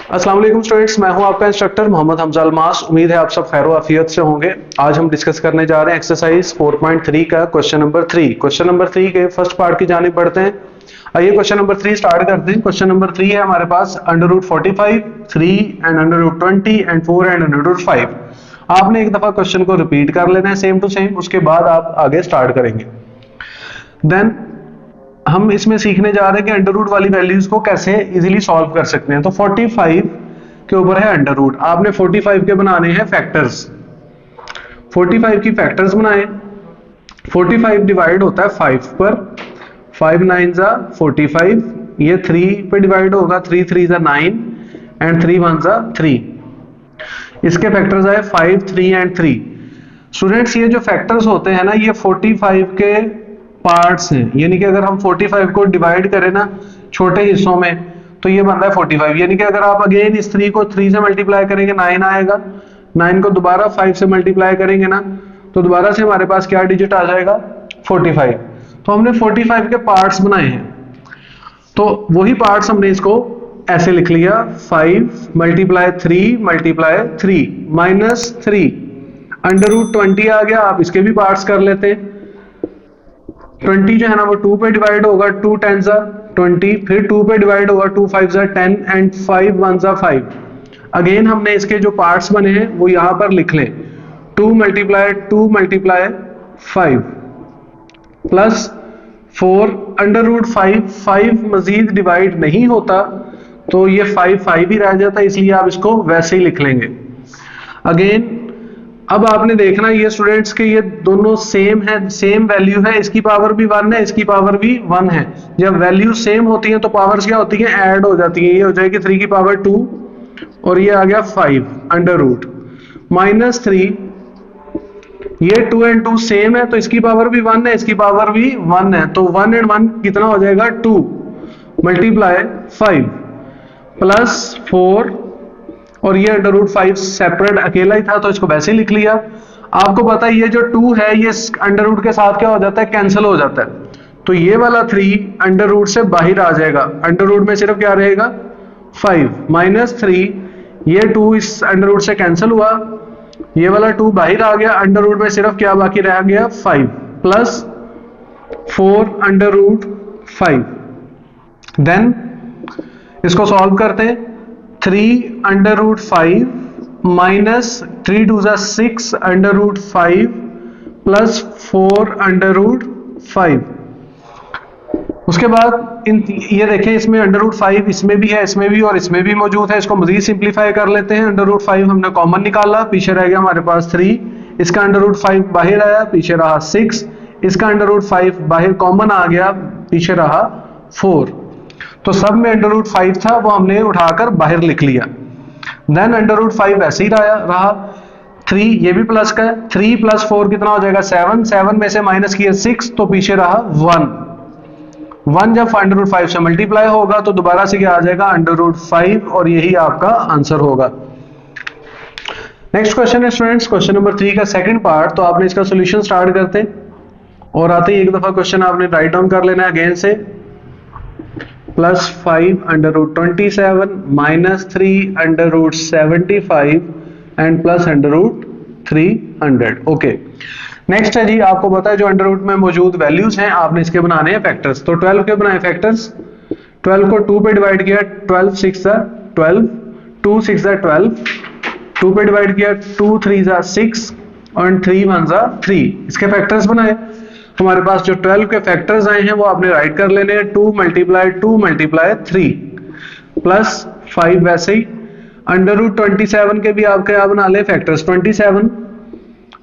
अस्सलाम वालेकुम स्टूडेंट्स, मैं हूं आपका इंस्ट्रक्टर मोहम्मद हमजा अलमास। उम्मीद है आप सब खैर आफियत से होंगे। आज हम डिस्कस करने जा रहे हैं एक्सरसाइज 4.3 का क्वेश्चन नंबर 3। क्वेश्चन नंबर 3 के फर्स्ट पार्ट की जानिब बढ़ते हैं। आइए क्वेश्चन नंबर 3 स्टार्ट करते हैं। क्वेश्चन नंबर 3 है हमारे पास √45, 3 एंड √20 एंड 4 एंड √5। आपने एक दफा क्वेश्चन को रिपीट कर लेना है सेम टू सेम, उसके बाद आप आगे स्टार्ट करेंगे। देन हम इसमें सीखने जा रहे हैं कि अंडर रूट वाली वैल्यूज को कैसे इजीली सॉल्व कर सकते हैं। तो 45 के ऊपर है अंडर रूट, आपने 45 के बनाने हैं फैक्टर्स। 45 की फैक्टर्स बनाए। 45 डिवाइड होता है 5 पर, 5 9 जा 45, ये 3 पे डिवाइड होगा, 3 3 जा 9 एंड 3 1 जा 3। इसके फैक्टर्स आए 5 3 एंड 3। स्टूडेंट्स ये जो फैक्टर्स होते हैं ना, ये 45 के पार्ट्स हैं, यानी कि अगर हम 45 को डिवाइड करें ना छोटे हिस्सों में तो ये बनता है 45। यानी कि अगर आप अगेन इस 3 को 3 से मल्टीप्लाई करेंगे 9 आएगा, 9 को दोबारा 5 से मल्टीप्लाई करेंगे ना तो दोबारा से हमारे पास क्या डिजिट आ जाएगा 45। तो हमने 45 के पार्ट्स बनाए हैं, तो वही पार्ट्स हमने इसको ऐसे लिख लिया 5 multiply 3 multiply 3 minus 3 under root 20 आ गया। आप इसके भी पार्ट्स कर लेते हैं। 20 जो है ना वो 2 पे डिवाइड होगा, 2 10 जा 20, फिर 2 पे डिवाइड होगा, 2 5 जा 10 एंड 5 1 जा 5। अगेन हमने इसके जो पार्ट्स बने हैं वो यहां पर लिख लें, 2 मल्टीप्लाई 5 प्लस 4 अंडर रूट 5 मजीद डिवाइड नहीं होता तो ये 5 ही रह जाता है, इसलिए आप इसको वैसे ही लिख लेंगे। अगेन अब आपने देखना ये स्टूडेंट्स के ये दोनों सेम है, सेम वैल्यू है, इसकी पावर भी 1 है, इसकी पावर भी 1 है। जब वैल्यू सेम होती है तो पावर्स क्या होती है, ऐड हो जाती है। ये हो जाएगी 3 की पावर 2 और ये आ गया 5 अंडर रूट माइनस 3, ये 2 एंड 2 सेम है तो इसकी पावर भी 1 है, इसकी पावर भी 1 है, तो 1 एंड 1 कितना हो जाएगा 2 मल्टीप्लाई 5 प्लस 4 और ये अंडर रूट 5 सेपरेट अकेला ही था तो इसको वैसे ही लिख लिया। आपको पता है ये जो 2 है ये अंडर रूट के साथ क्या हो जाता है, कैंसिल हो जाता है, तो ये वाला 3 अंडर रूट से बाहर आ जाएगा। अंडर रूट में सिर्फ क्या रहेगा 5 माइनस 3, ये 2 इस अंडर रूट से कैंसिल हुआ, ये वाला 2 बाहर आ गया, अंडर रूट में सिर्फ क्या बाकी रह गया 5 प्लस 4 अंडर रूट 5। देन इसको सॉल्व करते हैं। 3 अंडर रूट 5 माइनस 3 2 जा 6 under root 5 plus 4 under root 5। उसके बाद ये देखें इसमें अंडर रूट 5 इसमें भी है, इसमें भी और इसमें भी मौजूद है। इसको मजीद सिंप्लीफाई कर लेते हैं। अंडर रूट 5 हमने कॉमन निकाला, पीछे रह गया हमारे पास 3, इसका अंडर रूट 5 बाहर आया, पीछे रहा 6, इसका अंडर रूट 5 बाहर कॉमन आ गया, पीछे रहा 4। तो सब में अंडर रूट 5 था वो हमने उठाकर बाहर लिख लिया। देन अंडर रूट 5 ऐसे ही रहा 3, ये भी प्लस का है, 3 प्लस 4 कितना हो जाएगा 7, 7 में से माइनस किया 6 तो पीछे रहा 1 जब अंडर रूट 5 से मल्टीप्लाई होगा तो दोबारा से क्या आ जाएगा अंडर रूट 5 और यही आपका आंसर होगा। नेक्स्ट क्वेश्चन है स्टूडेंट्स क्वेश्चन नंबर 3 का सेकंड पार्ट। तो आपने इसका सोल्यूशन स्टार्ट करते और आते ही एक दफा क्वेश्चन आपने राइट डाउन कर लेना है अगेन से। Plus 5 under root 27 minus 3 under root 75 and plus under root 300। Okay, next है जी, आपको पता है जो अंडर रूट में मौजूद वैल्यूज हैं आपने इसके बनाने हैं फैक्टर्स। तो 12 के बनाए फैक्टर्स, 12 को 2 पे डिवाइड किया, 12 6 जा 12, 2 6 जा 12, 2 पे डिवाइड किया, 2 3 जा 6 और 3 1 जा 3। इसके फैक्टर्स बनाए। हमारे पास जो 12 के फैक्टर्स आए हैं वो आपने राइट कर लेने हैं, 2 मल्टीप्लाई 3 प्लस 5 वैसे ही। अंडर रूट 27 के भी आप क्या बना ले फैक्टर्स, 27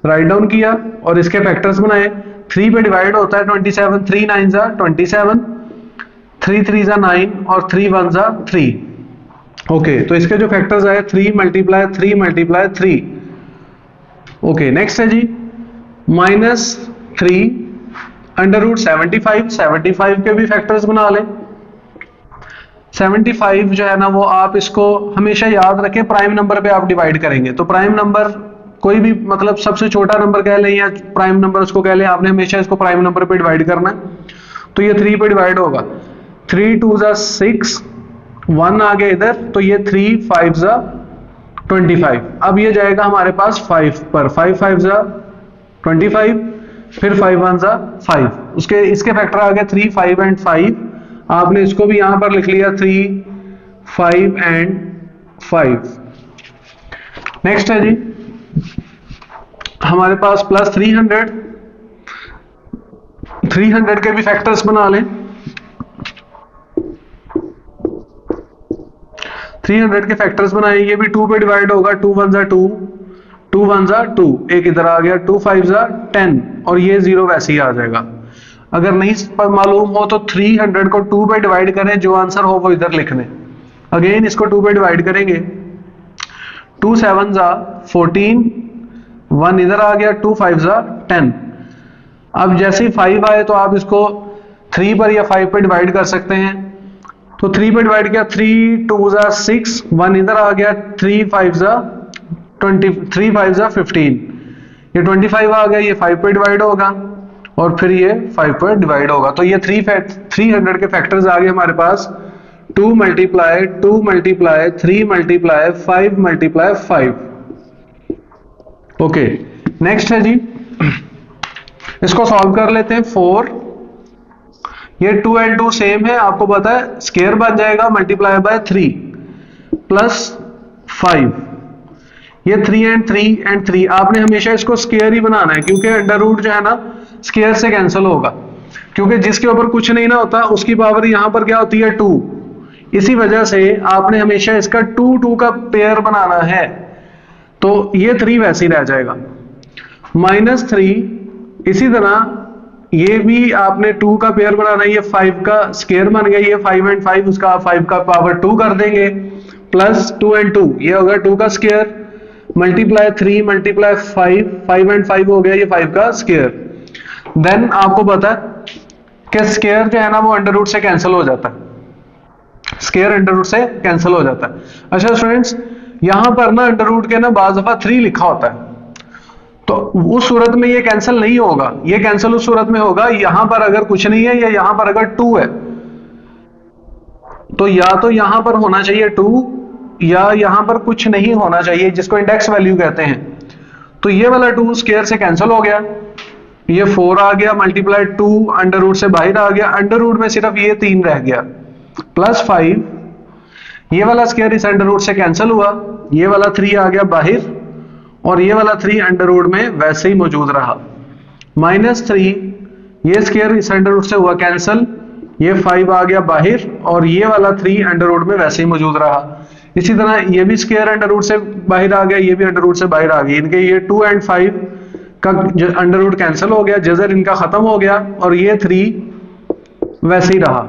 राइट डाउन किया और इसके फैक्टर्स बनाए। 3 पे डिवाइड होता है 27, 3 9 जा 27, 3 3 जा 9 और 3 1 जा 3। ओके, तो इसके जो फैक्टर्स आए 3 मल्टीप्लाई 3। ओके, नेक्स्ट है जी माइनस 3 अंडर रूट 75 के भी फैक्टर्स बना लें। 75 जो है ना वो आप इसको हमेशा याद रखें, प्राइम नंबर पे आप डिवाइड करेंगे। तो प्राइम नंबर कोई भी मतलब सबसे छोटा नंबर कह लें या प्राइम नंबर उसको कह लें, आपने हमेशा इसको प्राइम नंबर पे डिवाइड करना है। तो ये 3 पे डिवाइड होगा, 3 2 जा 6 1 आ गया इधर, तो ये 3 5 जा 25। अब ये जाएगा हमारे पास 5 पर, 5 5 जा 25, फिर 5 1 जा 5, उसके इसके फैक्टर आ गए 3 5 एंड 5। आपने इसको भी यहां पर लिख लिया 3 5 एंड 5। नेक्स्ट है जी हमारे पास प्लस 300 के भी फैक्टर्स बना लें। 300 के फैक्टर्स बनाए, ये भी 2 पे डिवाइड होगा, 2 1 जा 2, 2 1 जा 2, एक इधर आ गया, 2 5 जा 10, और ये 0 वैसे ही आ जाएगा। अगर नहीं मालूम हो तो 300 को 2 पे डिवाइड करें, जो आंसर हो वो इधर लिख लें। अगेन इसको 2 पे डिवाइड करेंगे, 2 7 जा 14, 1 इधर आ गया, 2 5 जा 10। अब जैसे ही 5 आए तो आप इसको 3 पर या 5 पे डिवाइड कर सकते हैं। तो 3 पे डिवाइड किया, 3 2 जा 6, 1 इधर आ गया, 3 5 जा 20, 3 5 जा 15, ये 25 आ गया, ये 5 पे डिवाइड होगा और फिर ये 5 पर डिवाइड होगा। तो ये 300 के फैक्टर्स आ गए हमारे पास, 2 multiply 2 multiply 3 multiply 5 multiply 5। Okay, next है जी, इसको सॉल्व कर लेते हैं। 4, ये 2 एंड 2 सेम है, आपको पता है, स्केयर बन जाएगा, मल्टीप्लाई बाय 3 प्लस 5, ये 3 एंड 3, आपने हमेशा इसको स्केयर ही बनाना है, क्योंकि अंडर रूट जो है ना स्केयर से कैंसिल होगा, क्योंकि जिसके ऊपर कुछ नहीं ना होता उसकी पावर यहां पर क्या होती है 2। इसी वजह से आपने हमेशा इसका 2 2 का पेयर बनाना है, तो ये 3 वैसे ही रह जाएगा, -3। इसी तरह ये भी आपने 2 का पेयर बनाना है, ये 5 का स्केयर बन गया, ये 5 एंड 5, उसका 5 का पावर 2 कर देंगे, प्लस 2 एंड 2, ये होगा 2 का स्केयर, मल्टीप्लाई 3 मल्टीप्लाई 5, 5 एंड 5 हो गया, ये 5 का स्केयर। देन आपको पता है कि स्केयर जो है ना वो अंडर रूट से कैंसिल हो जाता है, स्केयर अंडर रूट से कैंसिल हो जाता है। अच्छा स्टूडेंट्स, यहां पर ना अंडर रूट के ना बाज़ दफा 3 लिखा होता है, तो उस सूरत में ये कैंसिल नहीं होगा, ये कैंसिल उस सूरत में होगा यहां पर अगर कुछ नहीं है या यहां पर अगर 2 है, तो या तो यहां पर होना चाहिए 2 या यहां पर कुछ नहीं होना चाहिए, जिसको इंडेक्स वैल्यू कहते हैं। तो ये वाला 2 स्केयर से कैंसिल हो गया, ये 4 आ गया, मल्टीप्लाई 2 अंडर रूट से बाहर आ गया, अंडर रूट में सिर्फ ये 3 रह गया, प्लस 5, ये वाला स्केयर इस अंडर रूट से कैंसिल हुआ, ये वाला 3 आ गया बाहर, और ये वाला 3 अंडर रूट में वैसे ही मौजूद रहा, -3, ये स्केयर इस अंडर रूट से हुआ कैंसिल, ये 5 आ गया बाहर, और ये वाला 3 अंडर रूट में वैसे ही मौजूद रहा। इसी तरह ये भी स्केयर अंडर रूट से बाहर आ गया, ये भी अंडर रूट से बाहर आ गया, इनके ये 2 एंड 5 का अंडर रूट कैंसिल हो गया, जजर इनका खत्म हो गया, और ये 3 वैसे ही रहा।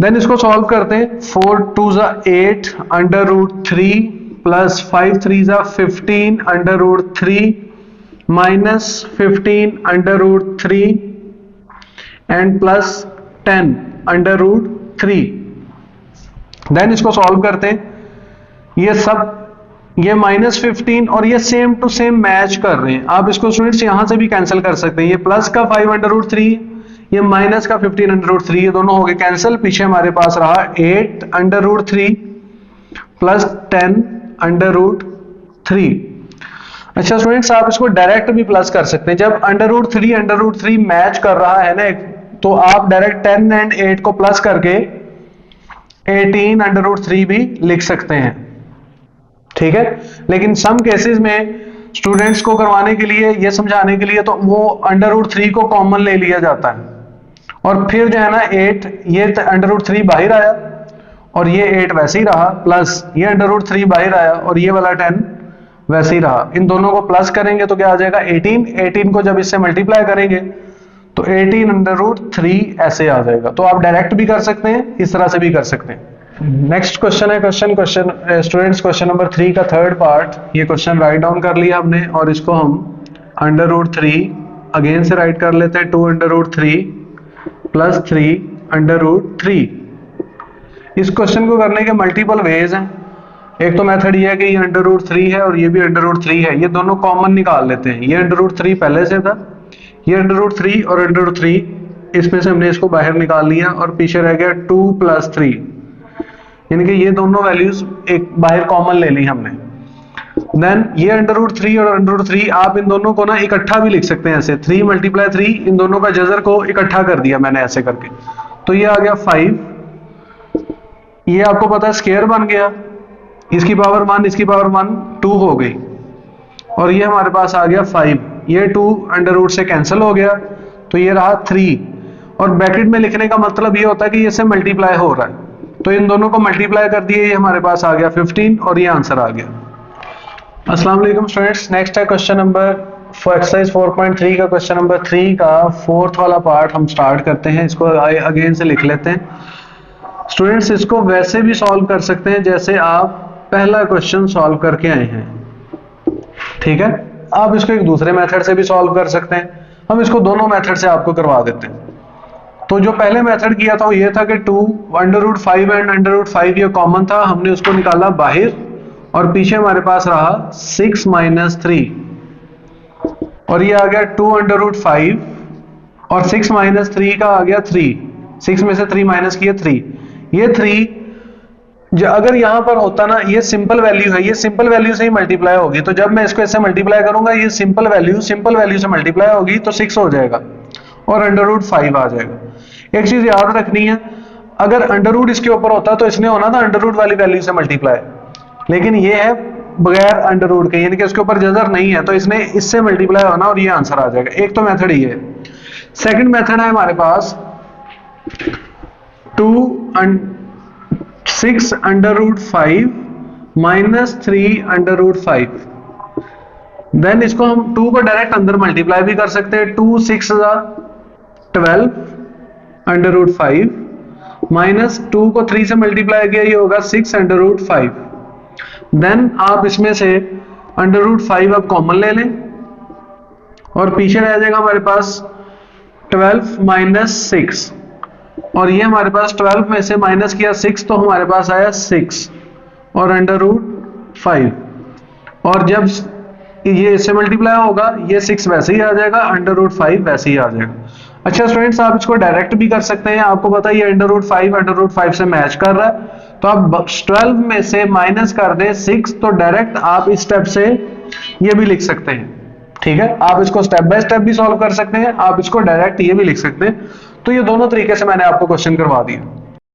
देन इसको सॉल्व करते हैं, 4 2 जा 8 अंडर रूट 3 प्लस 5 3 जा 15 under root 3 minus 15 under root 3 and plus 10 under root 3। Then इसको सॉल्व करते हैं, ये सब ये -15 और ये सेम टू सेम मैच कर रहे हैं। आप इसको स्टूडेंट्स यहां से भी कैंसिल कर सकते हैं, ये प्लस का 5 अंडर रूट 3, ये माइनस का 15 अंडर रूट 3, ये दोनों हो गए कैंसिल। पीछे हमारे पास रहा 8 under root 3 plus 10 under root 3। अच्छा स्टूडेंट्स, आप इसको डायरेक्ट भी प्लस कर सकते हैं, जब अंडर रूट 3 मैच कर रहा है ना, तो आप डायरेक्ट 10 एंड 8 को प्लस करके 18 अंडर रूट 3 भी लिख सकते हैं, ठीक है। लेकिन सम केसेस में स्टूडेंट्स को करवाने के लिए, ये समझाने के लिए, तो वो अंडर रूट 3 को कॉमन ले लिया जाता है, और फिर जो है ना 8, ये अंडर रूट 3 बाहर आया और ये 8 वैसे ही रहा, प्लस ये अंडर रूट 3 बाहर आया और ये वाला 10 वैसे ही रहा। इन दोनों को प्लस करेंगे तो क्या आ जाएगा 18 को जब इससे मल्टीप्लाई करेंगे तो 18 अंडर रूट 3 ऐसे आ जाएगा। तो आप डायरेक्ट भी कर सकते हैं, इस तरह से भी कर सकते हैं। नेक्स्ट क्वेश्चन है क्वेश्चन स्टूडेंट्स, क्वेश्चन नंबर 3 का थर्ड पार्ट। ये क्वेश्चन राइट डाउन कर लिया हमने, और इसको हम अंडर रूट 3 अगेन से राइट कर लेते हैं, 2 under root 3 plus 3 under root 3। इस क्वेश्चन को करने के मल्टीपल वेज हैं। एक तो मेथड ये है कि ये अंडर रूट 3 है और ये भी अंडर रूट 3 है, ये दोनों कॉमन निकाल लेते हैं। ये अंडर रूट 3 पहले से था, ये अंडर रूट 3 और अंडर रूट 3, इसमें से हमने इसको बाहर निकाल लिया और पीछे रह गया 2 प्लस 3। यानी कि ये दोनों वैल्यूज एक बाहर कॉमन ले ली हमने। देन ये √3 और √3 आप इन दोनों को ना इकट्ठा भी लिख सकते हैं ऐसे, 3 × 3, इन दोनों का जजर को इकट्ठा कर दिया मैंने ऐसे करके, तो ये आ गया 5। ये आपको पता है स्क्वायर बन गया, इसकी पावर 1 इसकी पावर 1 2 हो गई, और ये हमारे पास आ गया 5। ये 2 √ से कैंसिल हो गया, तो ये रहा 3। और ब्रैकेट में लिखने का मतलब ये होता है कि ये से मल्टीप्लाई हो रहा है, तो इन दोनों को मल्टीप्लाई कर दिए, ये हमारे पास आ गया 15 और ये आंसर आ गया। अस्सलाम वालेकुम स्टूडेंट्स, नेक्स्ट है क्वेश्चन नंबर एक्सरसाइज 4.3 का क्वेश्चन नंबर 3 का 4th वाला पार्ट हम स्टार्ट करते हैं। इसको अगेन से लिख लेते हैं। स्टूडेंट्स इसको वैसे भी सॉल्व कर सकते हैं जैसे आप पहला क्वेश्चन सॉल्व करके आए हैं, ठीक है। आप इसको एक दूसरे मेथड से भी सॉल्व कर सकते हैं, हम इसको दोनों मेथड से आपको करवा देते हैं। तो जो पहले मेथड किया था वो ये था कि 2 √5 एंड √5 ये कॉमन था, हमने उसको निकाला बाहर और पीछे हमारे पास रहा 6 - 3, और ये आ गया 2 √5 और 6 - 3 का आ गया 3, 6 में से 3 माइनस किया 3। ये 3 अगर यहां पर होता ना, ये सिंपल वैल्यू है, ये सिंपल वैल्यू से ही मल्टीप्लाई होगी, तो जब मैं इसको ऐसे मल्टीप्लाई करूंगा ये सिंपल वैल्यू से मल्टीप्लाई होगी तो 6 हो जाएगा और √5 आ जाएगा। एक चीज याद रखनी है, अगर अंडर इसके ऊपर होता तो इसने होना था √ वाली वैल्यू से मल्टीप्लाई, लेकिन ये है बगैर अंडर के, यानी कि उसके ऊपर जजर नहीं है, तो इसने इससे मल्टीप्लाई होना और ये आंसर आ जाएगा। एक तो मेथड ये है। सेकंड मेथड है हमारे पास 6 √5 - 3 √5। देन इसको हम 2 को डायरेक्ट अंदर मल्टीप्लाई भी कर सकते हैं, 2 6 12 √5 माइनस 2 को 3 से मल्टीप्लाई किया, ये होगा 6 √5। देन आप इसमें से √5 आप कॉमन ले लें और पीछे रह जाएगा हमारे पास 12 - 6, और ये हमारे पास 12 में से माइनस किया 6 तो हमारे पास आया 6 और √5, और जब ये इससे मल्टीप्लाई होगा ये 6 वैसे ही आ जाएगा, √5 वैसे ही आ जाएगा। अच्छा स्टूडेंट्स, आप इसको डायरेक्ट भी कर सकते हैं, आपको पता है ये √5 से मैच कर रहा है, तो आप 12 में से माइनस कर दें 6, तो डायरेक्ट आप इस स्टेप से ये भी लिख सकते हैं, ठीक है। आप इसको स्टेप बाय स्टेप भी सॉल्व कर सकते हैं, आप इसको डायरेक्ट ये भी लिख सकते हैं। तो ये दोनों तरीके से मैंने आपको क्वेश्चन करवा दिया।